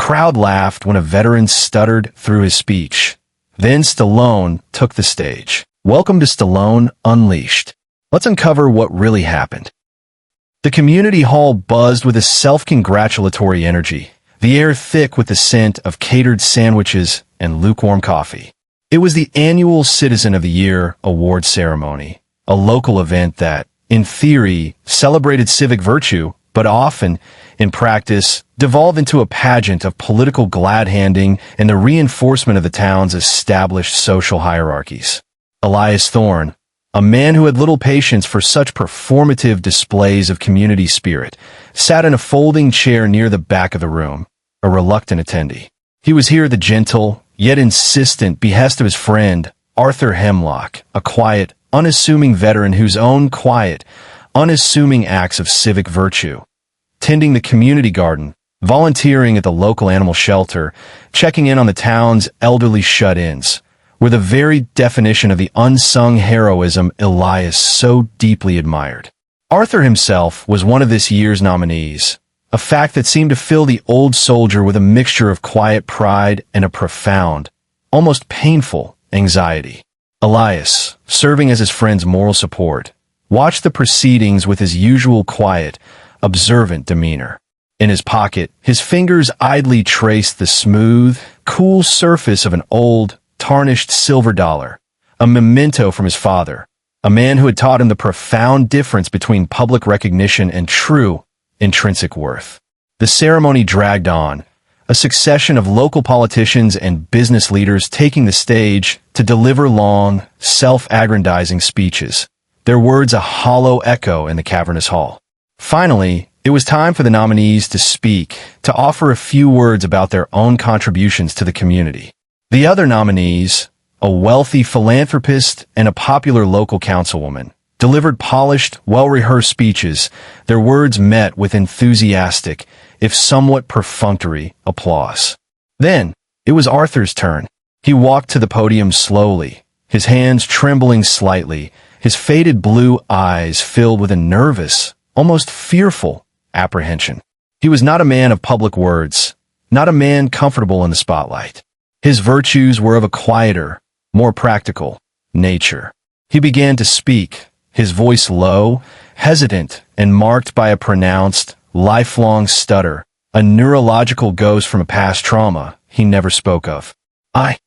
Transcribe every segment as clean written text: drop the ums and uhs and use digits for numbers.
crowd laughed when a veteran stuttered through his speech. Then Stallone took the stage. Welcome to Stallone Unleashed. Let's uncover what really happened. The community hall buzzed with a self-congratulatory energy, the air thick with the scent of catered sandwiches and lukewarm coffee. It was the annual Citizen of the Year award ceremony, a local event that, in theory, celebrated civic virtue, but often, in practice, devolved into a pageant of political glad-handing and the reinforcement of the town's established social hierarchies. Elias Thorne, a man who had little patience for such performative displays of community spirit, sat in a folding chair near the back of the room, a reluctant attendee. He was here at the gentle, yet insistent behest of his friend, Arthur Hemlock, a quiet, unassuming veteran whose own quiet, unassuming acts of civic virtue, tending the community garden, volunteering at the local animal shelter, checking in on the town's elderly shut-ins, were the very definition of the unsung heroism Elias so deeply admired. Arthur himself was one of this year's nominees, a fact that seemed to fill the old soldier with a mixture of quiet pride and a profound, almost painful, anxiety. Elias, serving as his friend's moral support, watched the proceedings with his usual quiet, observant demeanor. In his pocket, his fingers idly traced the smooth, cool surface of an old, tarnished silver dollar, a memento from his father, a man who had taught him the profound difference between public recognition and true, intrinsic worth. The ceremony dragged on, a succession of local politicians and business leaders taking the stage to deliver long, self-aggrandizing speeches, their words a hollow echo in the cavernous hall. Finally, it was time for the nominees to speak, to offer a few words about their own contributions to the community. The other nominees, a wealthy philanthropist and a popular local councilwoman, delivered polished, well-rehearsed speeches, their words met with enthusiastic, if somewhat perfunctory, applause. Then, it was Arthur's turn. He walked to the podium slowly, his hands trembling slightly, his faded blue eyes filled with a nervous, almost fearful, apprehension. He was not a man of public words, not a man comfortable in the spotlight. His virtues were of a quieter, more practical nature. He began to speak, his voice low, hesitant, and marked by a pronounced, lifelong stutter, a neurological ghost from a past trauma he never spoke of. I'm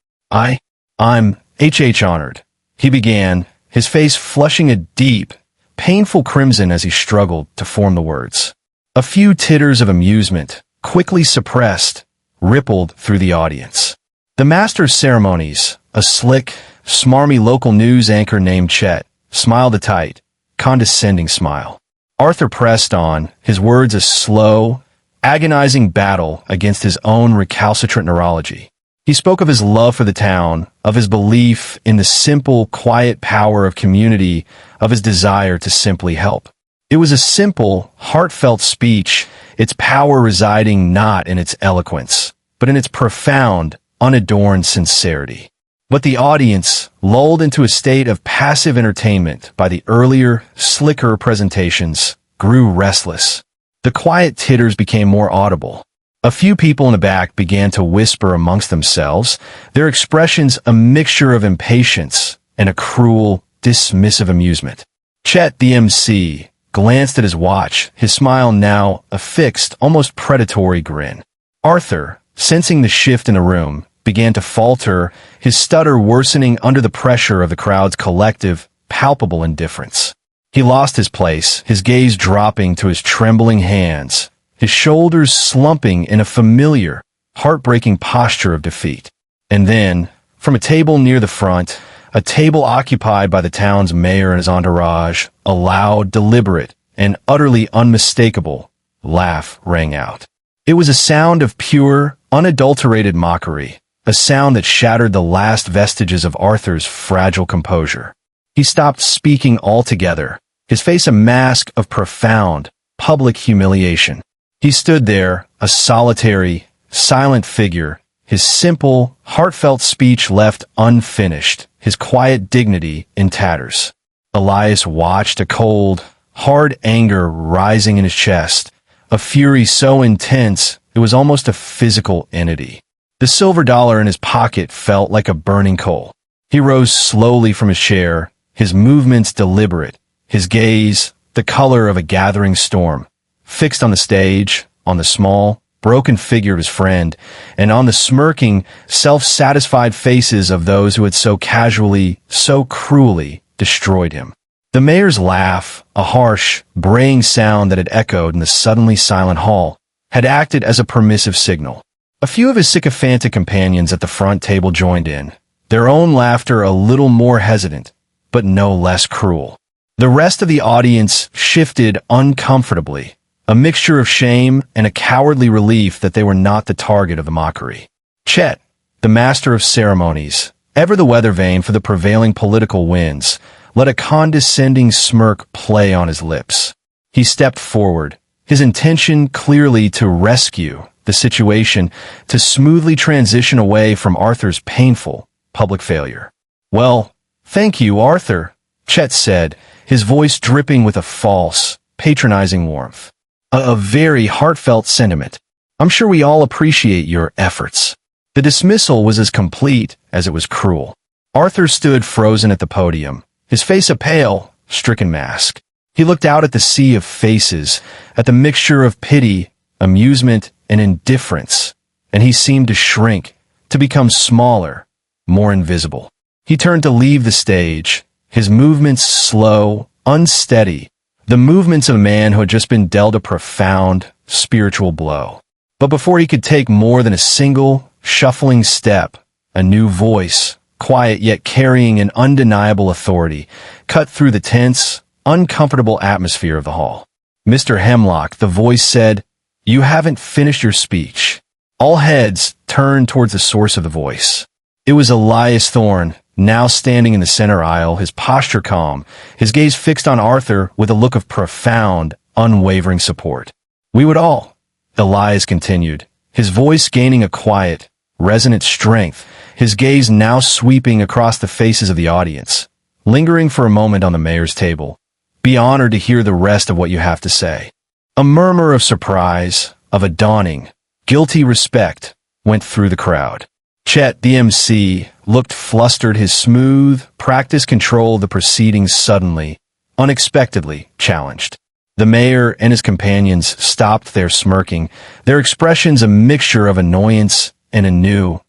unheard, he began, his face flushing a deep, painful crimson as he struggled to form the words. A few titters of amusement, quickly suppressed, rippled through the audience. The master of ceremonies, a slick, smarmy local news anchor named Chet, smiled a tight, condescending smile. Arthur pressed on, his words a slow, agonizing battle against his own recalcitrant neurology. He spoke of his love for the town, of his belief in the simple, quiet power of community, of his desire to simply help. It was a simple, heartfelt speech, its power residing not in its eloquence, but in its profound, unadorned sincerity. But the audience, lulled into a state of passive entertainment by the earlier, slicker presentations, grew restless. The quiet titters became more audible. A few people in the back began to whisper amongst themselves, their expressions a mixture of impatience and a cruel, dismissive amusement. Chet, the MC, glanced at his watch, his smile now a fixed, almost predatory grin. Arthur, sensing the shift in the room, began to falter, his stutter worsening under the pressure of the crowd's collective, palpable indifference. He lost his place, his gaze dropping to his trembling hands, his shoulders slumping in a familiar, heartbreaking posture of defeat. And then, from a table near the front, a table occupied by the town's mayor and his entourage, a loud, deliberate, and utterly unmistakable laugh rang out. It was a sound of pure, unadulterated mockery, a sound that shattered the last vestiges of Arthur's fragile composure. He stopped speaking altogether, his face a mask of profound, public humiliation. He stood there, a solitary, silent figure, his simple, heartfelt speech left unfinished, his quiet dignity in tatters. Elias watched, a cold, hard anger rising in his chest, a fury so intense it It was almost a physical entity. The silver dollar in his pocket felt like a burning coal. He rose slowly from his chair, his movements deliberate, his gaze the color of a gathering storm, fixed on the stage, on the small, broken figure of his friend, and on the smirking, self-satisfied faces of those who had so casually, so cruelly destroyed him. The mayor's laugh, a harsh, braying sound that had echoed in the suddenly silent hall, had acted as a permissive signal. A few of his sycophantic companions at the front table joined in, their own laughter a little more hesitant, but no less cruel. The rest of the audience shifted uncomfortably, a mixture of shame and a cowardly relief that they were not the target of the mockery. Chet, the master of ceremonies, ever the weather vane for the prevailing political winds, let a condescending smirk play on his lips. He stepped forward, his intention clearly to rescue the situation, to smoothly transition away from Arthur's painful public failure. "Well, thank you, Arthur," Chet said, his voice dripping with a false, patronizing warmth. A very heartfelt sentiment. "I'm sure we all appreciate your efforts." The dismissal was as complete as it was cruel. Arthur stood frozen at the podium, his face a pale, stricken mask. He looked out at the sea of faces, at the mixture of pity, amusement, and indifference, and he seemed to shrink, to become smaller, more invisible. He turned to leave the stage, his movements slow, unsteady, the movements of a man who had just been dealt a profound, spiritual blow. But before he could take more than a single, shuffling step, a new voice, quiet yet carrying an undeniable authority, cut through the tense, uncomfortable atmosphere of the hall. "Mr. Hemlock," the voice said, "you haven't finished your speech." All heads turned towards the source of the voice. It was Elias Thorne, now standing in the center aisle, his posture calm, his gaze fixed on Arthur with a look of profound, unwavering support. "We would all," Elias continued, his voice gaining a quiet, resonant strength, his gaze now sweeping across the faces of the audience, lingering for a moment on the mayor's table, "be honored to hear the rest of what you have to say." A murmur of surprise, of a dawning, guilty respect, went through the crowd. Chet, the MC, looked flustered, his smooth, practiced control of the proceedings suddenly, unexpectedly challenged. The mayor and his companions stopped their smirking, their expressions a mixture of annoyance and a new,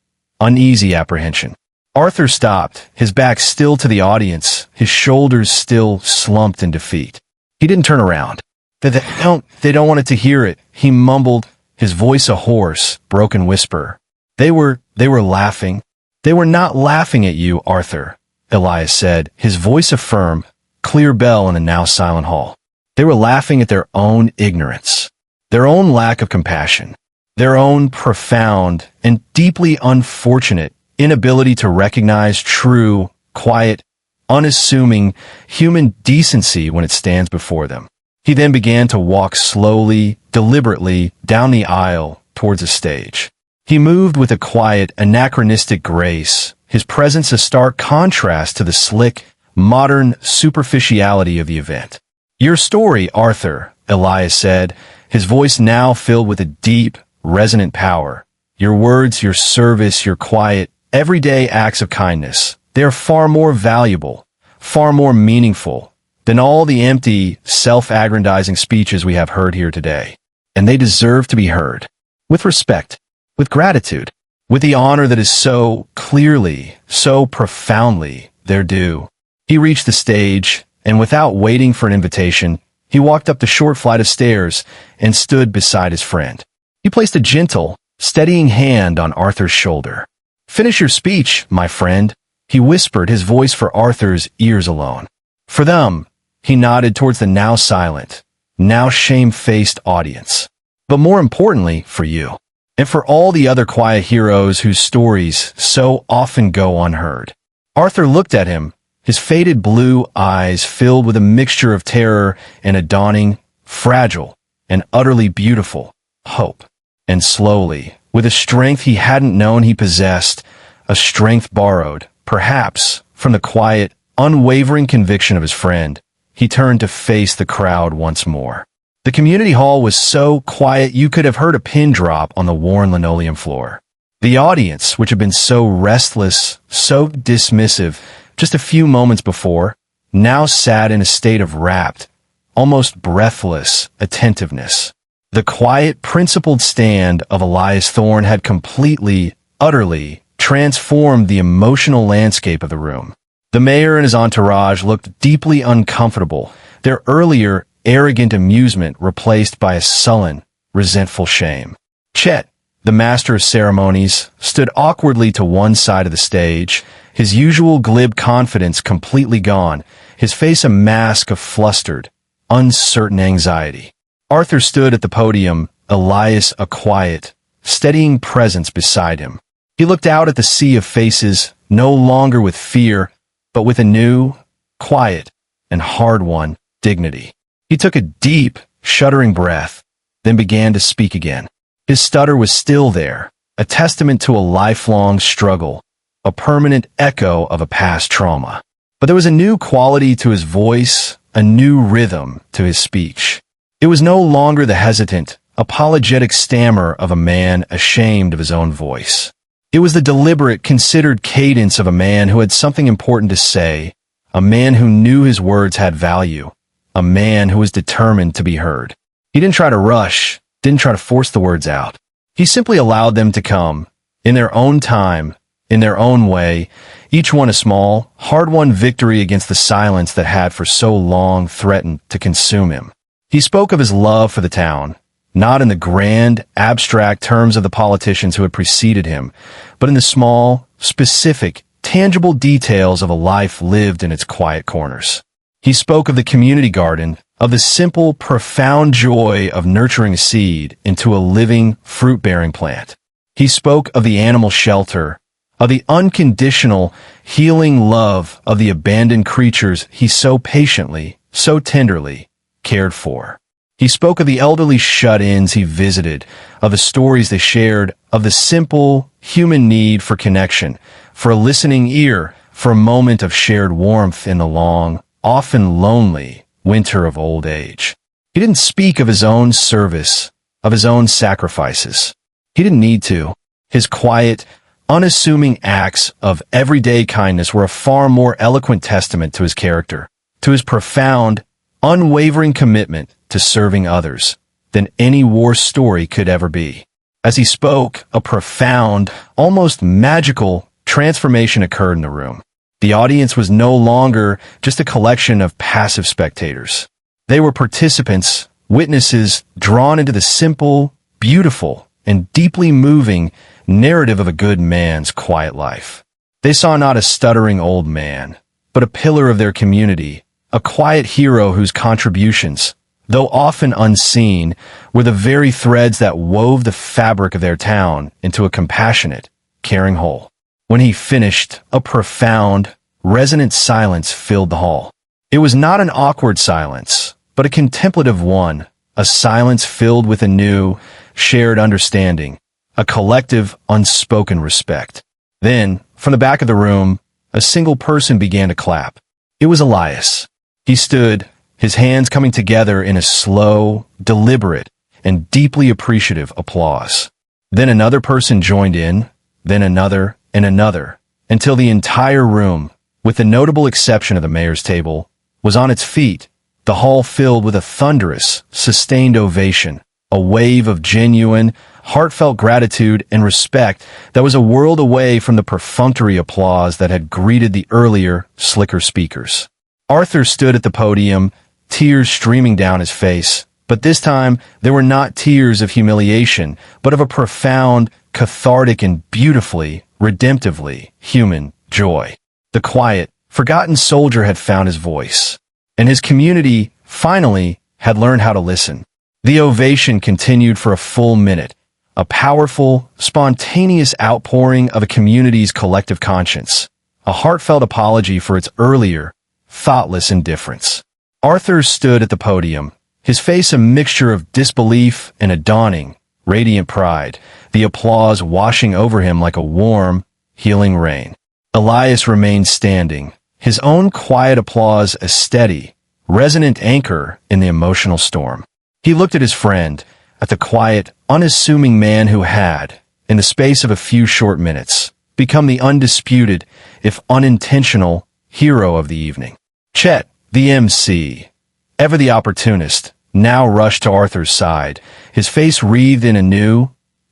uneasy apprehension. Arthur stopped, his back still to the audience, his shoulders still slumped in defeat. He didn't turn around. They don't want to hear it," he mumbled, his voice a hoarse, broken whisper. They were laughing. "They were not laughing at you, Arthur," Elias said, his voice a firm, clear bell in the now silent hall. "They were laughing at their own ignorance, their own lack of compassion, their own profound and deeply unfortunate inability to recognize true, quiet, unassuming human decency when it stands before them." He then began to walk slowly, deliberately down the aisle towards the stage. He moved with a quiet, anachronistic grace, his presence a stark contrast to the slick, modern superficiality of the event. "Your story, Arthur," Elias said, his voice now filled with a deep, resonant power. "Your words, your service, your quiet, everyday acts of kindness, they are far more valuable, far more meaningful than all the empty, self-aggrandizing speeches we have heard here today. And they deserve to be heard. With respect, with gratitude, with the honor that is so clearly, so profoundly their due." He reached the stage, and without waiting for an invitation, he walked up the short flight of stairs and stood beside his friend. He placed a gentle, steadying hand on Arthur's shoulder. "Finish your speech, my friend," he whispered, his voice for Arthur's ears alone. For them, he nodded towards the now silent, now shame-faced audience. "But more importantly, for you, and for all the other quiet heroes whose stories so often go unheard." Arthur looked at him, his faded blue eyes filled with a mixture of terror and a dawning, fragile, and utterly beautiful hope. And slowly, with a strength he hadn't known he possessed, a strength borrowed, perhaps, from the quiet, unwavering conviction of his friend, he turned to face the crowd once more. The community hall was so quiet you could have heard a pin drop on the worn linoleum floor. The audience, which had been so restless, so dismissive just a few moments before, now sat in a state of rapt, almost breathless attentiveness. The quiet, principled stand of Elias Thorne had completely, utterly transformed the emotional landscape of the room. The mayor and his entourage looked deeply uncomfortable, their earlier arrogant amusement replaced by a sullen, resentful shame. Chet, the master of ceremonies, stood awkwardly to one side of the stage, his usual glib confidence completely gone, his face a mask of flustered, uncertain anxiety. Arthur stood at the podium, Elias a quiet, steadying presence beside him. He looked out at the sea of faces, no longer with fear, but with a new, quiet, and hard-won dignity. He took a deep, shuddering breath, then began to speak again. His stutter was still there, a testament to a lifelong struggle, a permanent echo of a past trauma. But there was a new quality to his voice, a new rhythm to his speech. It was no longer the hesitant, apologetic stammer of a man ashamed of his own voice. It was the deliberate, considered cadence of a man who had something important to say, a man who knew his words had value, a man who was determined to be heard. He didn't try to rush, didn't try to force the words out. He simply allowed them to come, in their own time, in their own way, each one a small, hard-won victory against the silence that had for so long threatened to consume him. He spoke of his love for the town, not in the grand, abstract terms of the politicians who had preceded him, but in the small, specific, tangible details of a life lived in its quiet corners. He spoke of the community garden, of the simple, profound joy of nurturing a seed into a living, fruit-bearing plant. He spoke of the animal shelter, of the unconditional, healing love of the abandoned creatures he so patiently, so tenderly cared for. He spoke of the elderly shut-ins he visited, of the stories they shared, of the simple, human need for connection, for a listening ear, for a moment of shared warmth in the long, often lonely, winter of old age. He didn't speak of his own service, of his own sacrifices. He didn't need to. His quiet, unassuming acts of everyday kindness were a far more eloquent testament to his character, to his profound, unwavering commitment to serving others, than any war story could ever be. As he spoke, a profound, almost magical transformation occurred in the room. The audience was no longer just a collection of passive spectators. They were participants, witnesses, drawn into the simple, beautiful, and deeply moving narrative of a good man's quiet life. They saw not a stuttering old man, but a pillar of their community, a quiet hero whose contributions, though often unseen, were the very threads that wove the fabric of their town into a compassionate, caring whole. When he finished, a profound, resonant silence filled the hall. It was not an awkward silence, but a contemplative one, a silence filled with a new, shared understanding, a collective, unspoken respect. Then, from the back of the room, a single person began to clap. It was Elias. He stood, his hands coming together in a slow, deliberate, and deeply appreciative applause. Then another person joined in, then another, and another, until the entire room, with the notable exception of the mayor's table, was on its feet, the hall filled with a thunderous, sustained ovation, a wave of genuine, heartfelt gratitude and respect that was a world away from the perfunctory applause that had greeted the earlier, slicker speakers. Arthur stood at the podium, tears streaming down his face, but this time there were not tears of humiliation, but of a profound, cathartic and beautifully, redemptively human joy. The quiet, forgotten soldier had found his voice, and his community, finally, had learned how to listen. The ovation continued for a full minute, a powerful, spontaneous outpouring of a community's collective conscience, a heartfelt apology for its earlier, thoughtless indifference. Arthur stood at the podium, his face a mixture of disbelief and a dawning, radiant pride, the applause washing over him like a warm, healing rain. Elias remained standing, his own quiet applause a steady, resonant anchor in the emotional storm. He looked at his friend, at the quiet, unassuming man who had, in the space of a few short minutes, become the undisputed, if unintentional, hero of the evening. Chet, the MC, ever the opportunist, now rushed to Arthur's side, his face wreathed in a new,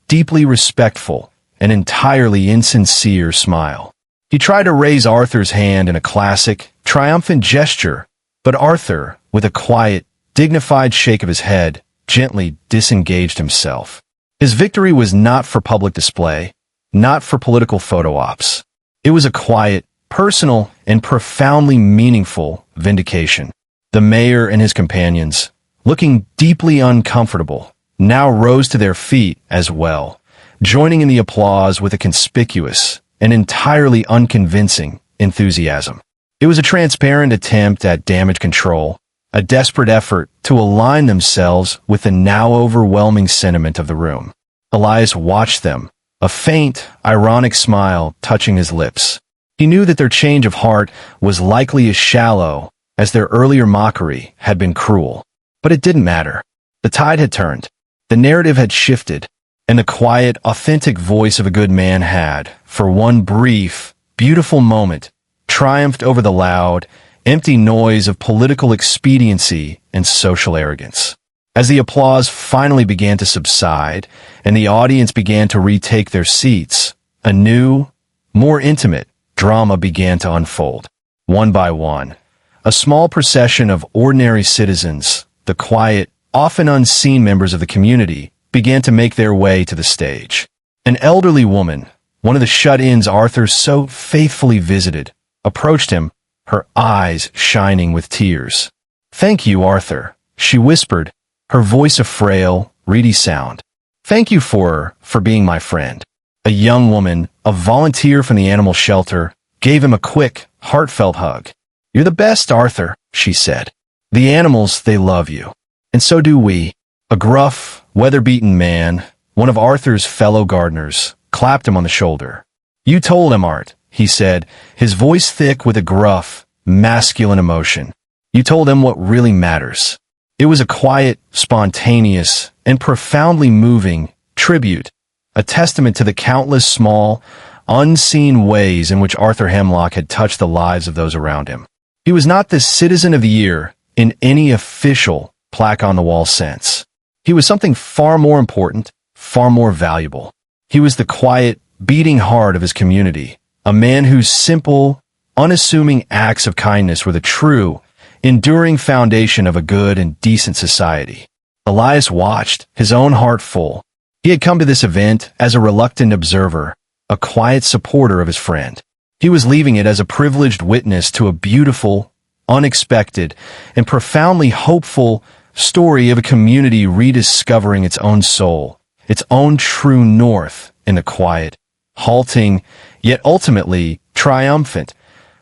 deeply respectful, and entirely insincere smile. He tried to raise Arthur's hand in a classic, triumphant gesture, but Arthur, with a quiet, dignified shake of his head, gently disengaged himself. His victory was not for public display, not for political photo ops. It was a quiet, personal, and profoundly meaningful vindication. The mayor and his companions, looking deeply uncomfortable, now rose to their feet as well, joining in the applause with a conspicuous and entirely unconvincing enthusiasm. It was a transparent attempt at damage control, a desperate effort to align themselves with the now overwhelming sentiment of the room. Elias watched them, a faint, ironic smile touching his lips. He knew that their change of heart was likely as shallow as their earlier mockery had been cruel. But it didn't matter. The tide had turned. The narrative had shifted, and the quiet, authentic voice of a good man had, for one brief, beautiful moment, triumphed over the loud, empty noise of political expediency and social arrogance. As the applause finally began to subside, and the audience began to retake their seats, a new, more intimate drama began to unfold. One by one, a small procession of ordinary citizens, the quiet, often unseen members of the community, began to make their way to the stage. An elderly woman, one of the shut-ins Arthur so faithfully visited, approached him, her eyes shining with tears. "Thank you, Arthur," she whispered, her voice a frail, reedy sound. "Thank you for being my friend." A young woman, a volunteer from the animal shelter, gave him a quick, heartfelt hug. "You're the best, Arthur," she said. "The animals, they love you. And so do we." A gruff, weather-beaten man, one of Arthur's fellow gardeners, clapped him on the shoulder. "You told him, Art," he said, his voice thick with a gruff, masculine emotion. "You told him what really matters." It was a quiet, spontaneous, and profoundly moving tribute, a testament to the countless small, unseen ways in which Arthur Hemlock had touched the lives of those around him. He was not the Citizen of the Year in any official plaque-on-the-wall sense. He was something far more important, far more valuable. He was the quiet, beating heart of his community, a man whose simple, unassuming acts of kindness were the true, enduring foundation of a good and decent society. Elias watched, his own heart full. He had come to this event as a reluctant observer, a quiet supporter of his friend. He was leaving it as a privileged witness to a beautiful, unexpected, and profoundly hopeful story of a community rediscovering its own soul, its own true north in the quiet, halting, yet ultimately triumphant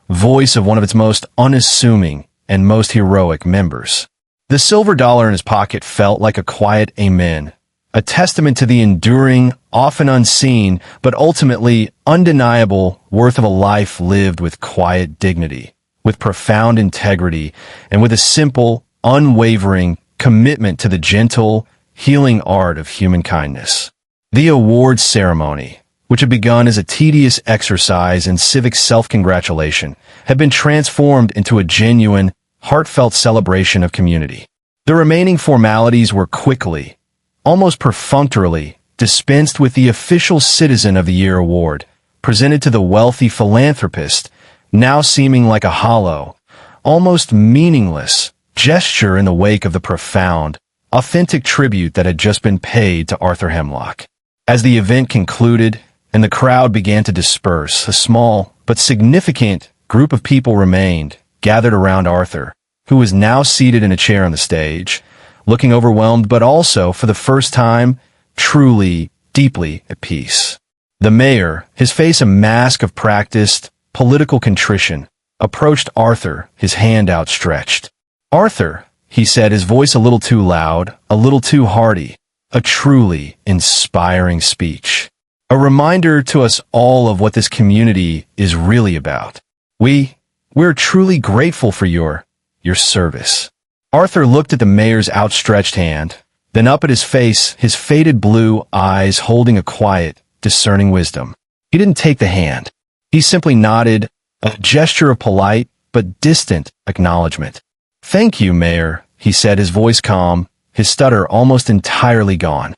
voice of one of its most unassuming and most heroic members. The silver dollar in his pocket felt like a quiet amen, a testament to the enduring, often unseen, but ultimately undeniable worth of a life lived with quiet dignity, with profound integrity, and with a simple, unwavering commitment to the gentle, healing art of human kindness. The awards ceremony, which had begun as a tedious exercise in civic self-congratulation, had been transformed into a genuine, heartfelt celebration of community. The remaining formalities were quickly, almost perfunctorily, dispensed with the official Citizen of the Year award, presented to the wealthy philanthropist, now seeming like a hollow, almost meaningless gesture in the wake of the profound, authentic tribute that had just been paid to Arthur Hemlock. As the event concluded and the crowd began to disperse, a small but significant group of people remained, gathered around Arthur, who was now seated in a chair on the stage, looking overwhelmed but also, for the first time, truly, deeply at peace. The mayor, his face a mask of practiced, political contrition, approached Arthur, his hand outstretched. "Arthur," he said, his voice a little too loud, a little too hearty, a truly inspiring speech. A reminder to us all of what this community is really about. We're truly grateful for your service. Arthur looked at the mayor's outstretched hand, then up at his face, his faded blue eyes holding a quiet, discerning wisdom. He didn't take the hand. He simply nodded, a gesture of polite but distant acknowledgement. "Thank you, Mayor," he said, his voice calm, his stutter almost entirely gone.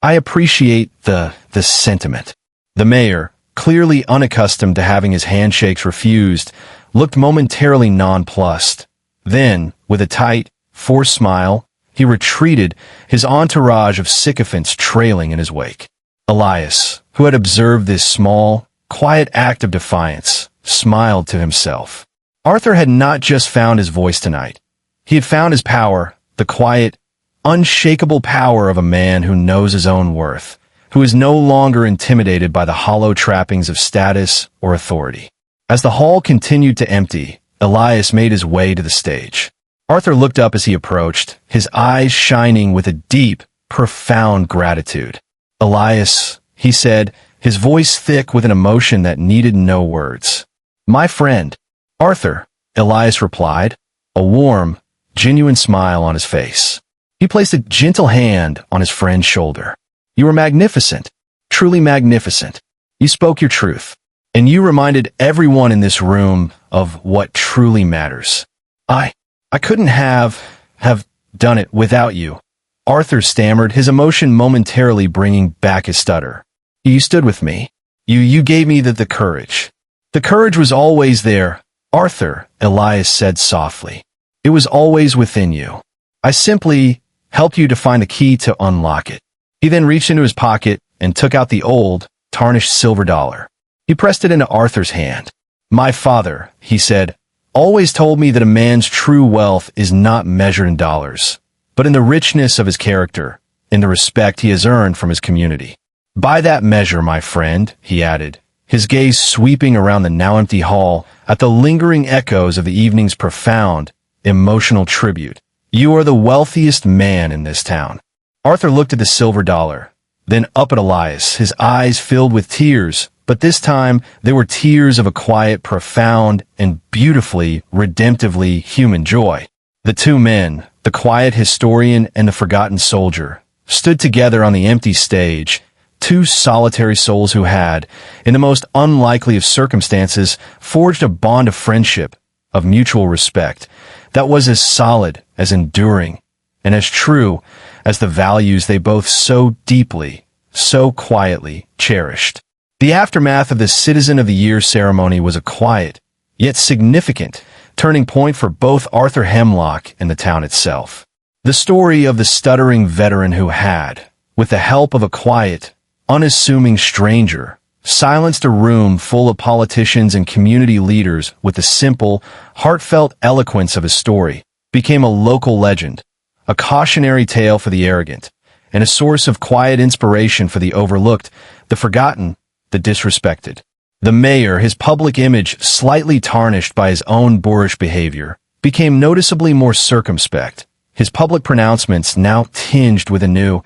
I appreciate the sentiment." The mayor, clearly unaccustomed to having his handshakes refused, looked momentarily nonplussed. Then, with a tight, forced smile, he retreated, his entourage of sycophants trailing in his wake. Elias, who had observed this small, quiet act of defiance, smiled to himself. Arthur had not just found his voice tonight. He had found his power, the quiet, unshakable power of a man who knows his own worth, who is no longer intimidated by the hollow trappings of status or authority. As the hall continued to empty, Elias made his way to the stage. Arthur looked up as he approached, his eyes shining with a deep, profound gratitude. "Elias," he said, his voice thick with an emotion that needed no words. "My friend." "Arthur," Elias replied, a warm, genuine smile on his face. He placed a gentle hand on his friend's shoulder. "You were magnificent, truly magnificent. You spoke your truth, and you reminded everyone in this room of what truly matters. I couldn't have done it without you." Arthur stammered, his emotion momentarily bringing back his stutter. "You stood with me. You gave me the courage. The courage was always there, Arthur," Elias said softly. "It was always within you. I simply helped you to find the key to unlock it." He then reached into his pocket and took out the old, tarnished silver dollar. He pressed it into Arthur's hand. "My father," he said, "always told me that a man's true wealth is not measured in dollars, but in the richness of his character, in the respect he has earned from his community. By that measure, my friend," he added, his gaze sweeping around the now empty hall at the lingering echoes of the evening's profound, emotional tribute, "you are the wealthiest man in this town." Arthur looked at the silver dollar, then up at Elias, his eyes filled with tears, but this time they were tears of a quiet, profound, and beautifully, redemptively human joy. The two men, the quiet historian and the forgotten soldier, stood together on the empty stage, two solitary souls who had, in the most unlikely of circumstances, forged a bond of friendship, of mutual respect, that was as solid, as enduring, and as true as the values they both so deeply, so quietly cherished. The aftermath of the Citizen of the Year ceremony was a quiet, yet significant, turning point for both Arthur Hemlock and the town itself. The story of the stuttering veteran who had, with the help of a quiet, unassuming stranger, silenced a room full of politicians and community leaders with the simple, heartfelt eloquence of his story, became a local legend, a cautionary tale for the arrogant, and a source of quiet inspiration for the overlooked, the forgotten, the disrespected. The mayor, his public image slightly tarnished by his own boorish behavior, became noticeably more circumspect, his public pronouncements now tinged with a new,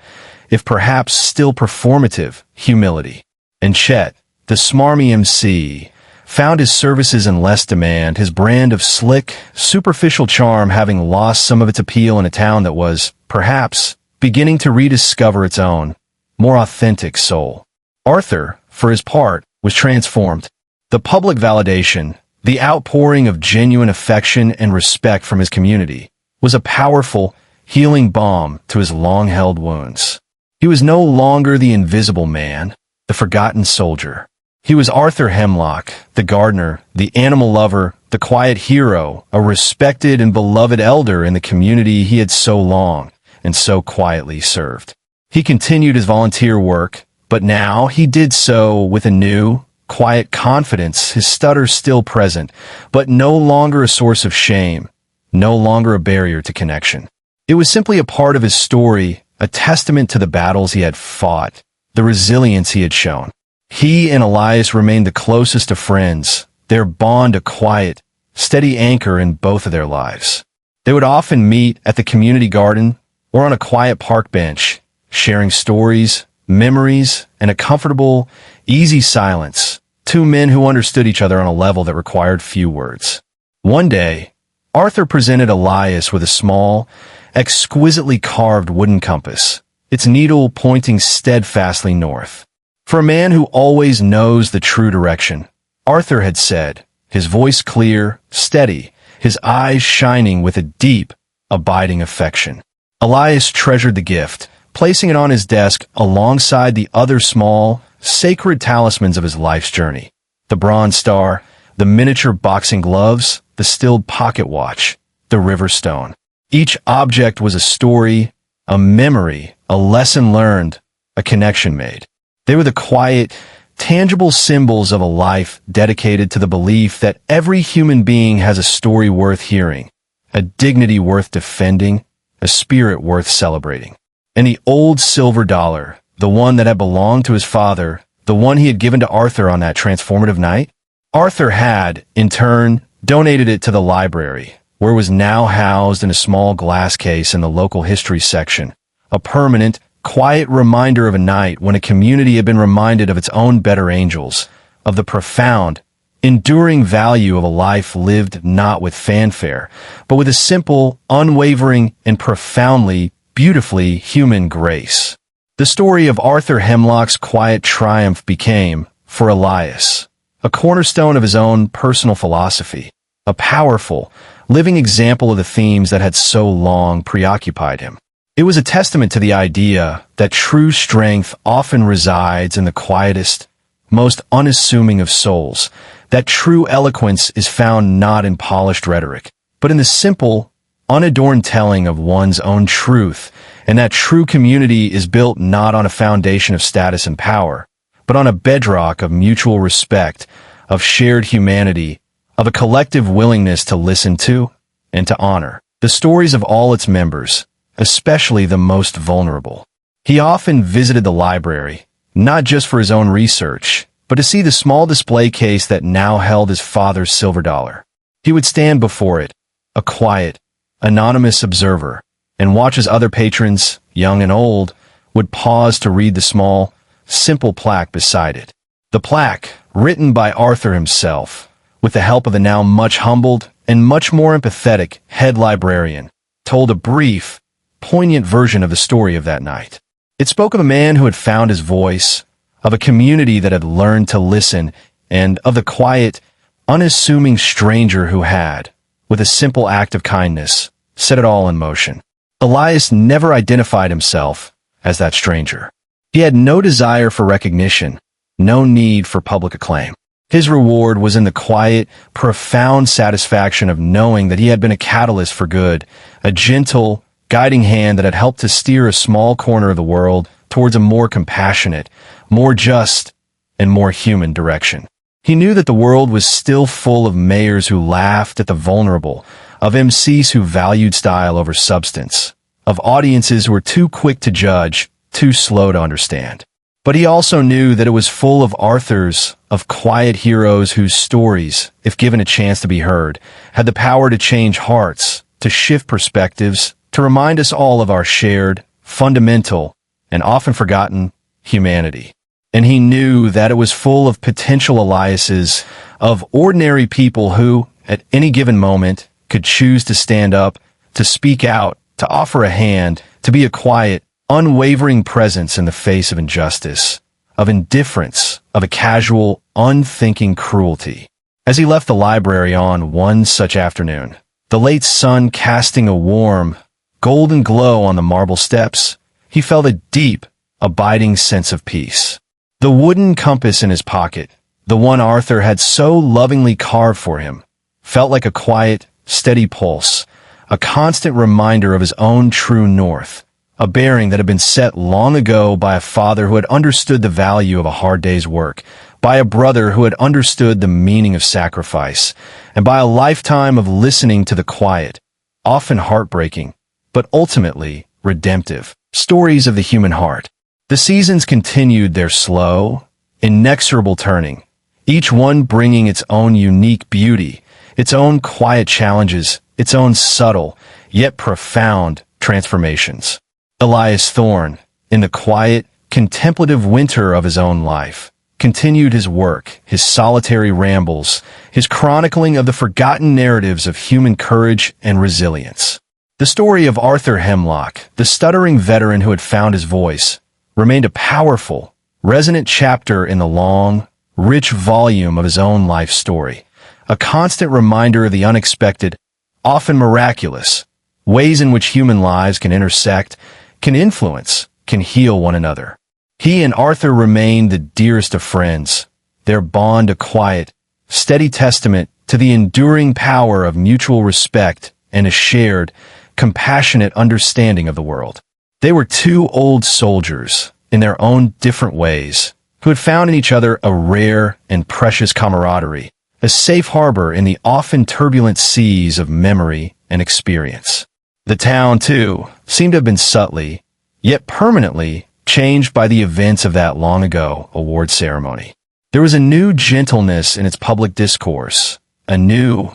if perhaps still performative, humility. And Chet, the smarmy MC, found his services in less demand, his brand of slick, superficial charm having lost some of its appeal in a town that was, perhaps, beginning to rediscover its own, more authentic soul. Arthur, for his part, was transformed. The public validation, the outpouring of genuine affection and respect from his community, was a powerful, healing balm to his long-held wounds. He was no longer the invisible man, the forgotten soldier. He was Arthur Hemlock, the gardener, the animal lover, the quiet hero, a respected and beloved elder in the community he had so long and so quietly served. He continued his volunteer work, but now he did so with a new, quiet confidence, his stutter still present, but no longer a source of shame, no longer a barrier to connection. It was simply a part of his story, a testament to the battles he had fought, the resilience he had shown. He and Elias remained the closest of friends, their bond a quiet, steady anchor in both of their lives. They would often meet at the community garden or on a quiet park bench, sharing stories, memories, and a comfortable, easy silence, two men who understood each other on a level that required few words. One day, Arthur presented Elias with a small, exquisitely carved wooden compass, its needle pointing steadfastly north. For a man who always knows the true direction, Arthur had said, his voice clear, steady, his eyes shining with a deep, abiding affection. Elias treasured the gift, placing it on his desk alongside the other small, sacred talismans of his life's journey. The bronze star, the miniature boxing gloves, the stilled pocket watch, the river stone. Each object was a story, a memory, a lesson learned, a connection made. They were the quiet, tangible symbols of a life dedicated to the belief that every human being has a story worth hearing, a dignity worth defending, a spirit worth celebrating. And the old silver dollar, the one that had belonged to his father, the one he had given to Arthur on that transformative night, Arthur had, in turn, donated it to the library, where it was now housed in a small glass case in the local history section, a permanent, quiet reminder of a night when a community had been reminded of its own better angels, of the profound, enduring value of a life lived not with fanfare, but with a simple, unwavering, and profoundly, beautifully human grace. The story of Arthur Hemlock's quiet triumph became, for Elias, a cornerstone of his own personal philosophy, a powerful, living example of the themes that had so long preoccupied him. It was a testament to the idea that true strength often resides in the quietest, most unassuming of souls, that true eloquence is found not in polished rhetoric, but in the simple, unadorned telling of one's own truth, and that true community is built not on a foundation of status and power, but on a bedrock of mutual respect, of shared humanity, of a collective willingness to listen to and to honor the stories of all its members, especially the most vulnerable. He often visited the library, not just for his own research, but to see the small display case that now held his father's silver dollar. He would stand before it, a quiet, anonymous observer, and watch as other patrons, young and old, would pause to read the small, simple plaque beside it. The plaque, written by Arthur himself, with the help of a now much humbled and much more empathetic head librarian, told a brief, poignant version of the story of that night. It spoke of a man who had found his voice, of a community that had learned to listen, and of the quiet, unassuming stranger who had, with a simple act of kindness, set it all in motion. Elias never identified himself as that stranger. He had no desire for recognition, no need for public acclaim. His reward was in the quiet, profound satisfaction of knowing that he had been a catalyst for good, a gentle, guiding hand that had helped to steer a small corner of the world towards a more compassionate, more just, and more human direction. He knew that the world was still full of mayors who laughed at the vulnerable, of MCs who valued style over substance, of audiences who were too quick to judge, too slow to understand. But he also knew that it was full of Arthurs, of quiet heroes whose stories, if given a chance to be heard, had the power to change hearts, to shift perspectives, to remind us all of our shared, fundamental, and often forgotten humanity. And he knew that it was full of potential Eliases, of ordinary people who, at any given moment, could choose to stand up, to speak out, to offer a hand, to be a quiet, unwavering presence in the face of injustice, of indifference, of a casual, unthinking cruelty. As he left the library on one such afternoon, the late sun casting a warm, golden glow on the marble steps, he felt a deep, abiding sense of peace. The wooden compass in his pocket, the one Arthur had so lovingly carved for him, felt like a quiet, steady pulse, a constant reminder of his own true north, a bearing that had been set long ago by a father who had understood the value of a hard day's work, by a brother who had understood the meaning of sacrifice, and by a lifetime of listening to the quiet, often heartbreaking, but ultimately redemptive, stories of the human heart. The seasons continued their slow, inexorable turning, each one bringing its own unique beauty, its own quiet challenges, its own subtle, yet profound transformations. Elias Thorne, in the quiet, contemplative winter of his own life, continued his work, his solitary rambles, his chronicling of the forgotten narratives of human courage and resilience. The story of Arthur Hemlock, the stuttering veteran who had found his voice, remained a powerful, resonant chapter in the long, rich volume of his own life story, a constant reminder of the unexpected, often miraculous, ways in which human lives can intersect, can influence, can heal one another. He and Arthur remained the dearest of friends, their bond a quiet, steady testament to the enduring power of mutual respect and a shared, compassionate understanding of the world. They were two old soldiers, in their own different ways, who had found in each other a rare and precious camaraderie, a safe harbor in the often turbulent seas of memory and experience. The town, too, seemed to have been subtly, yet permanently, changed by the events of that long-ago award ceremony. There was a new gentleness in its public discourse, a new,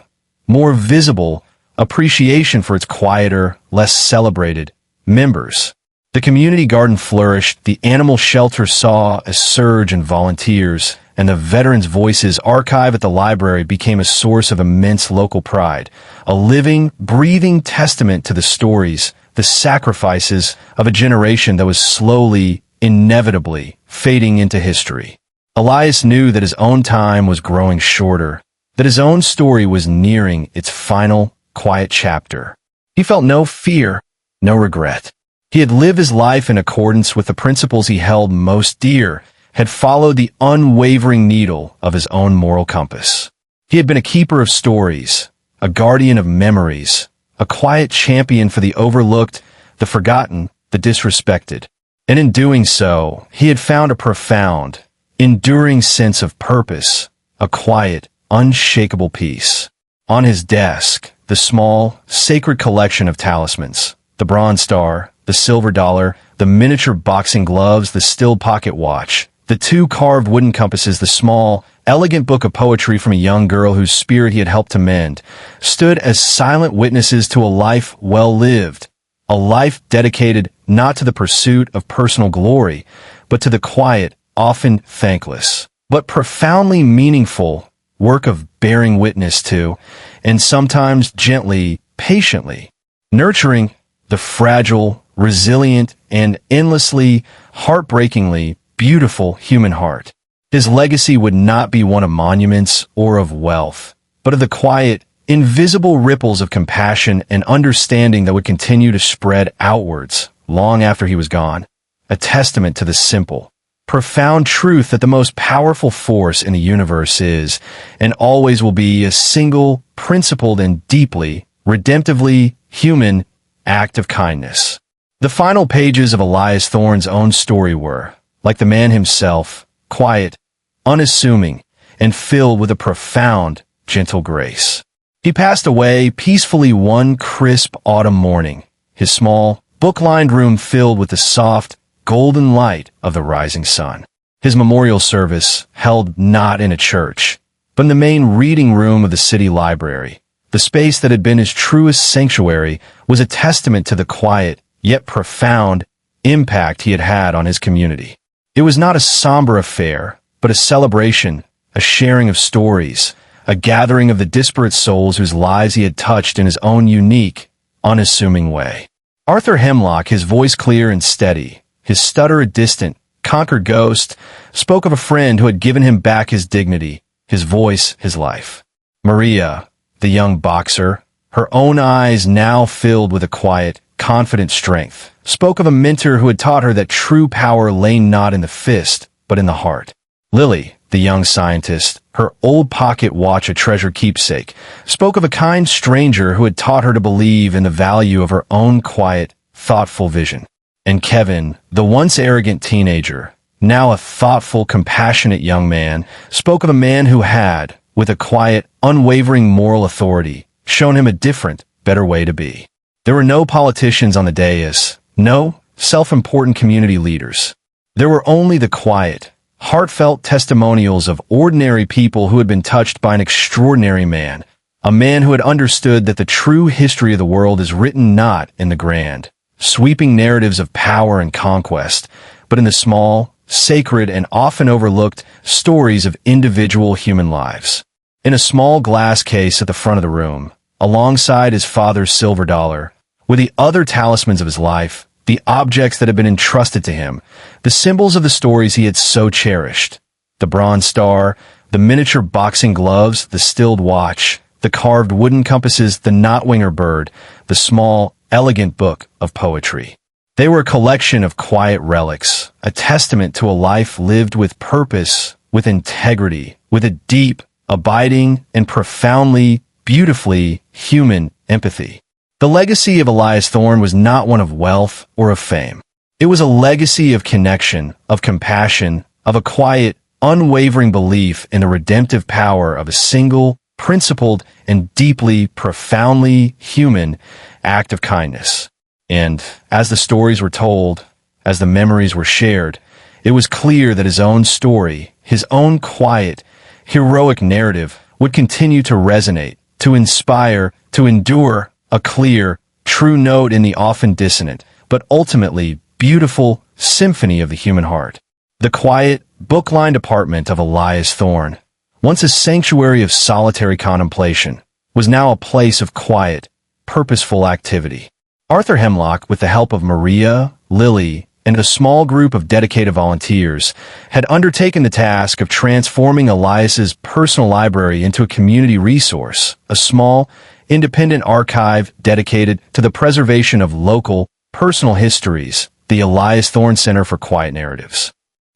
more visible appreciation for its quieter, less celebrated members. The community garden flourished, the animal shelter saw a surge in volunteers, and the veterans' voices archive at the library became a source of immense local pride, a living, breathing testament to the stories, the sacrifices of a generation that was slowly, inevitably, fading into history. Elias knew that his own time was growing shorter, that his own story was nearing its final, quiet chapter. He felt no fear, no regret. He had lived his life in accordance with the principles he held most dear, had followed the unwavering needle of his own moral compass. He had been a keeper of stories, a guardian of memories, a quiet champion for the overlooked, the forgotten, the disrespected. And in doing so, he had found a profound, enduring sense of purpose, a quiet, unshakable peace. On his desk, the small, sacred collection of talismans, the bronze star, the silver dollar, the miniature boxing gloves, the steel pocket watch, the two carved wooden compasses, the small, elegant book of poetry from a young girl whose spirit he had helped to mend, stood as silent witnesses to a life well lived, a life dedicated not to the pursuit of personal glory, but to the quiet, often thankless, but profoundly meaningful work of bearing witness to, and sometimes gently, patiently, nurturing the fragile, resilient, and endlessly, heartbreakingly beautiful human heart. His legacy would not be one of monuments or of wealth, but of the quiet, invisible ripples of compassion and understanding that would continue to spread outwards long after he was gone, a testament to the simple, profound truth that the most powerful force in the universe is, and always will be, a single, principled and deeply, redemptively human act of kindness. The final pages of Elias Thorne's own story were, like the man himself, quiet, unassuming, and filled with a profound, gentle grace. He passed away peacefully one crisp autumn morning, his small, book-lined room filled with the soft, golden light of the rising sun. His memorial service, held not in a church, but in the main reading room of the city library, the space that had been his truest sanctuary, was a testament to the quiet, yet profound, impact he had had on his community. It was not a somber affair, but a celebration, a sharing of stories, a gathering of the disparate souls whose lives he had touched in his own unique, unassuming way. Arthur Hemlock, his voice clear and steady, his stutter a distant, conquered ghost, spoke of a friend who had given him back his dignity, his voice, his life. Maria, the young boxer, her own eyes now filled with a quiet, confident strength, spoke of a mentor who had taught her that true power lay not in the fist, but in the heart. Lily, the young scientist, her old pocket watch a treasured keepsake, spoke of a kind stranger who had taught her to believe in the value of her own quiet, thoughtful vision. And Kevin, the once arrogant teenager, now a thoughtful, compassionate young man, spoke of a man who had, with a quiet, unwavering moral authority, shown him a different, better way to be. There were no politicians on the dais, no self-important community leaders. There were only the quiet, heartfelt testimonials of ordinary people who had been touched by an extraordinary man, a man who had understood that the true history of the world is written not in the grand, sweeping narratives of power and conquest, but in the small, sacred, and often overlooked stories of individual human lives. In a small glass case at the front of the room, alongside his father's silver dollar, were the other talismans of his life, the objects that had been entrusted to him, the symbols of the stories he had so cherished. The bronze star, the miniature boxing gloves, the stilled watch, the carved wooden compasses, the knotwinger bird, the small, elegant book of poetry. They were a collection of quiet relics, a testament to a life lived with purpose, with integrity, with a deep, abiding, and profoundly, beautifully human empathy. The legacy of Elias Thorne was not one of wealth or of fame. It was a legacy of connection, of compassion, of a quiet, unwavering belief in the redemptive power of a single, principled, and deeply, profoundly human act of kindness. And as the stories were told, as the memories were shared, it was clear that his own story, his own quiet, heroic narrative would continue to resonate, to inspire, to endure, a clear, true note in the often dissonant, but ultimately beautiful symphony of the human heart. The quiet, book-lined apartment of Elias Thorne, once a sanctuary of solitary contemplation, was now a place of quiet, purposeful activity. Arthur Hemlock, with the help of Maria, Lily, and a small group of dedicated volunteers, had undertaken the task of transforming Elias's personal library into a community resource, a small, independent archive dedicated to the preservation of local, personal histories, the Elias Thorne Center for Quiet Narratives.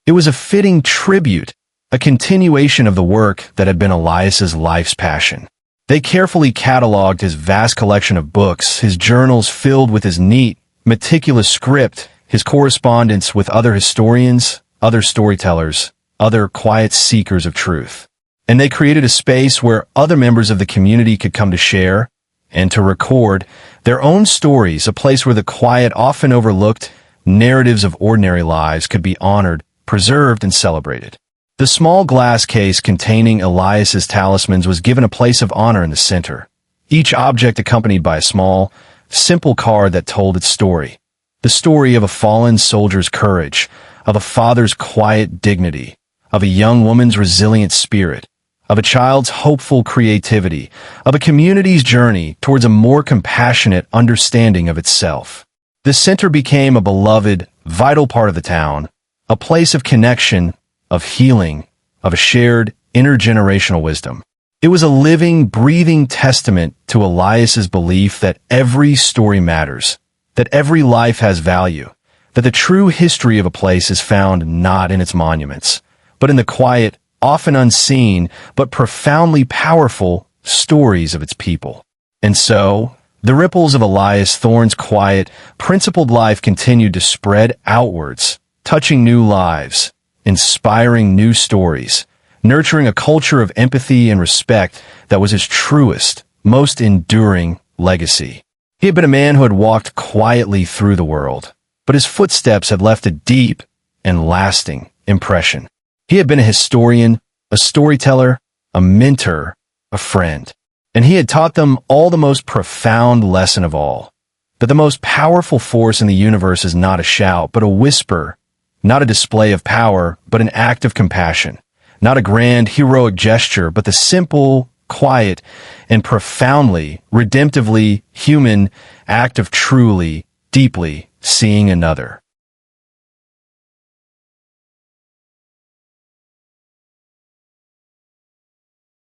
It was a fitting tribute, a continuation of the work that had been Elias's life's passion. They carefully cataloged his vast collection of books, his journals filled with his neat, meticulous script, his correspondence with other historians, other storytellers, other quiet seekers of truth. And they created a space where other members of the community could come to share and to record their own stories, a place where the quiet, often overlooked narratives of ordinary lives could be honored, preserved, and celebrated. The small glass case containing Elias's talismans was given a place of honor in the center, each object accompanied by a small, simple card that told its story. The story of a fallen soldier's courage, of a father's quiet dignity, of a young woman's resilient spirit, of a child's hopeful creativity, of a community's journey towards a more compassionate understanding of itself. The center became a beloved, vital part of the town, a place of connection, of healing, of a shared intergenerational wisdom. It was a living, breathing testament to Elias's belief that every story matters, that every life has value, that the true history of a place is found not in its monuments, but in the quiet, often unseen, but profoundly powerful stories of its people. And so, the ripples of Elias Thorne's quiet, principled life continued to spread outwards, touching new lives, inspiring new stories, nurturing a culture of empathy and respect that was his truest, most enduring legacy. He had been a man who had walked quietly through the world, but his footsteps had left a deep and lasting impression. He had been a historian, a storyteller, a mentor, a friend, and he had taught them all the most profound lesson of all, that the most powerful force in the universe is not a shout, but a whisper, not a display of power, but an act of compassion, not a grand, heroic gesture, but the simple, quiet, and profoundly, redemptively human act of truly, deeply seeing another.